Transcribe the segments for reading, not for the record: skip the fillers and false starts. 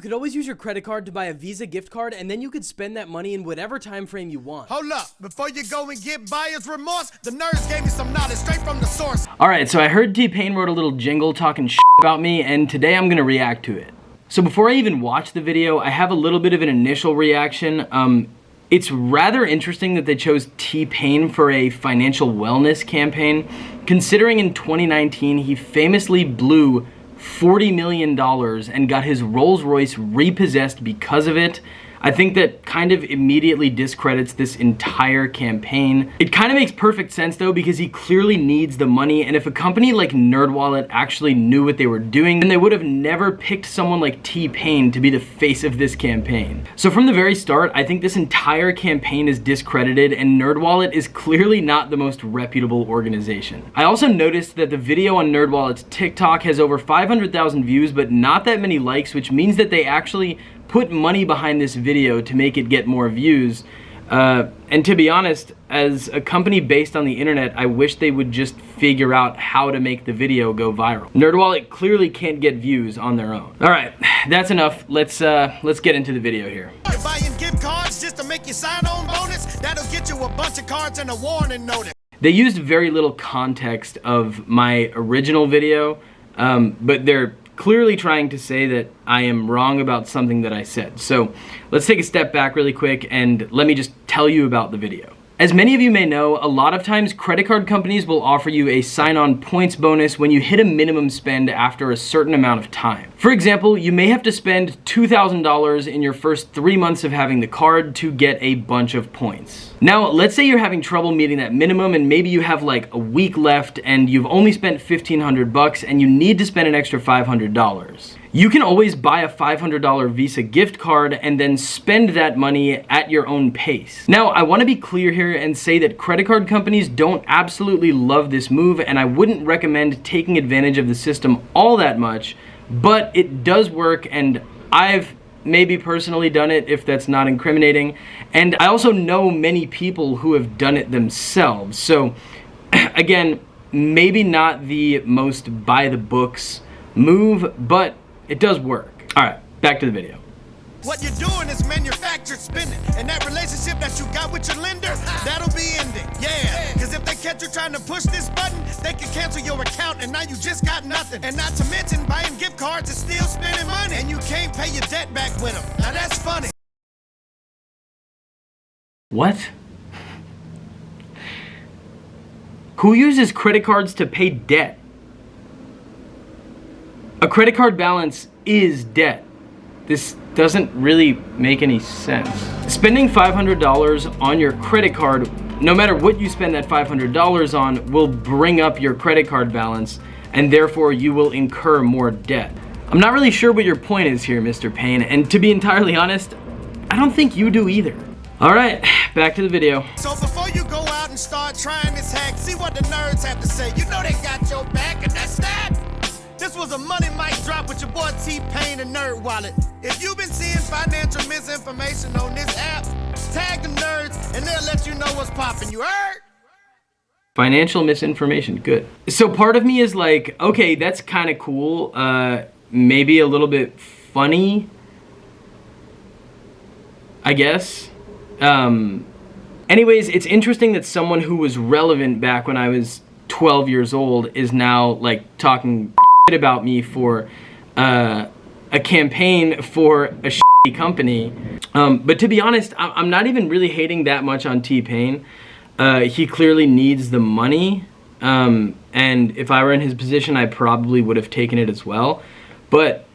could always use your credit card to buy a Visa gift card, and then you could spend that money in whatever time frame you want. Hold up, before you go and get buyer's remorse, the nerds gave me some knowledge straight from the source. Alright, so I heard T-Pain wrote a little jingle talking shit about me, and today I'm gonna react to it. So before I even watch the video, I have a little bit of an initial reaction. It's rather interesting that they chose T-Pain for a financial wellness campaign, considering in 2019 he famously blew $40 million and got his Rolls Royce repossessed because of it. I think that kind of immediately discredits this entire campaign. It kind of makes perfect sense though, because he clearly needs the money, and if a company like NerdWallet actually knew what they were doing, then they would have never picked someone like T-Pain to be the face of this campaign. So from the very start, I think this entire campaign is discredited, and NerdWallet is clearly not the most reputable organization. I also noticed that the video on NerdWallet's TikTok has over 500,000 views, but not that many likes, which means that they actually put money behind this video to make it get more views. And to be honest, as a company based on the internet, I wish they would just figure out how to make the video go viral. NerdWallet clearly can't get views on their own. All right, that's enough. Let's get into the video here. You're buying gift cards just to make you sign on bonus? That'll get you a bunch of cards and a warning notice. They used very little context of my original video, but they're clearly trying to say that I am wrong about something that I said. So let's take a step back really quick and let me just tell you about the video. As many of you may know, a lot of times credit card companies will offer you a sign-on points bonus when you hit a minimum spend after a certain amount of time. For example, you may have to spend $2,000 in your first 3 months of having the card to get a bunch of points. Now, let's say you're having trouble meeting that minimum and maybe you have like a week left and you've only spent $1,500 and you need to spend an extra $500. You can always buy a $500 Visa gift card and then spend that money at your own pace. Now, I want to be clear here and say that credit card companies don't absolutely love this move, and I wouldn't recommend taking advantage of the system all that much, but it does work, and I've maybe personally done it, if that's not incriminating, and I also know many people who have done it themselves. So again, maybe not the most by the books move, but it does work. All right, back to the video. What you're doing is manufactured spending, and that relationship that you got with your lender, that'll be ending. Yeah, because if they catch you trying to push this button, they can cancel your account, and now you just got nothing. And not to mention, buying gift cards is still spending money, and you can't pay your debt back with them. Now that's funny. What? Who uses credit cards to pay debt? A credit card balance is debt. This doesn't really make any sense. Spending $500 on your credit card, no matter what you spend that $500 on, will bring up your credit card balance, and therefore you will incur more debt. I'm not really sure what your point is here, Mr. Payne, and to be entirely honest, I don't think you do either. All right, back to the video. So before you go out and start trying this hack, see what the nerds have to say. You know they got your back, and that's that. This was a money mic drop with your boy T-Pain and NerdWallet. If you've been seeing financial misinformation on this app, tag the nerds and they'll let you know what's popping. You heard? Financial misinformation, good. So part of me is like, okay, that's kind of cool. Maybe a little bit funny, I guess. Anyways, it's interesting that someone who was relevant back when I was 12 years old is now like talking about me for a campaign for a shitty company. But to be honest, I'm not even really hating that much on T-Pain. He clearly needs the money, and if I were in his position, I probably would have taken it as well. But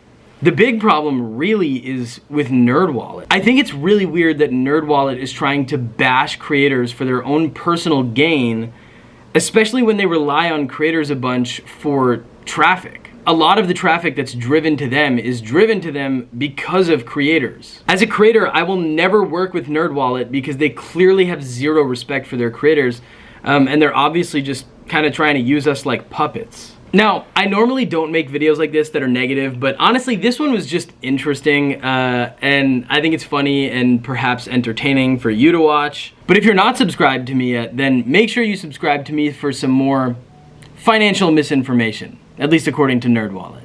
the big problem really is with NerdWallet. I think it's really weird that NerdWallet is trying to bash creators for their own personal gain, especially when they rely on creators a bunch for traffic. A lot of the traffic that's driven to them is driven to them because of creators. As a creator, I will never work with NerdWallet because they clearly have zero respect for their creators, and they're obviously just kind of trying to use us like puppets. Now, I normally don't make videos like this that are negative, but honestly, this one was just interesting, and I think it's funny and perhaps entertaining for you to watch. But if you're not subscribed to me yet, then make sure you subscribe to me for some more financial misinformation, at least according to NerdWallet.